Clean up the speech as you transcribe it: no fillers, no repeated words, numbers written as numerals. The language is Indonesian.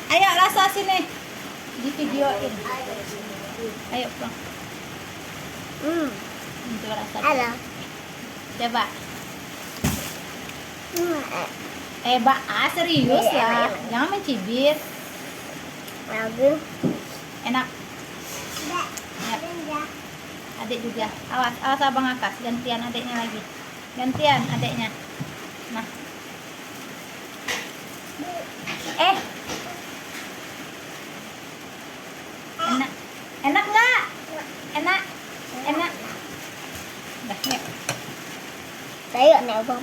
Ayo rasa sini. Di videoin. Ayo pulang. Coba rasa. Halo. Coba. Serius lah. Jangan mencibir. Lagi. Enak. Ya. Adik juga. Awas abang Akas. Gantian adiknya lagi. Gantian adiknya. Nah. Enak nggak? Enak. Udah, yuk. Tayo na bang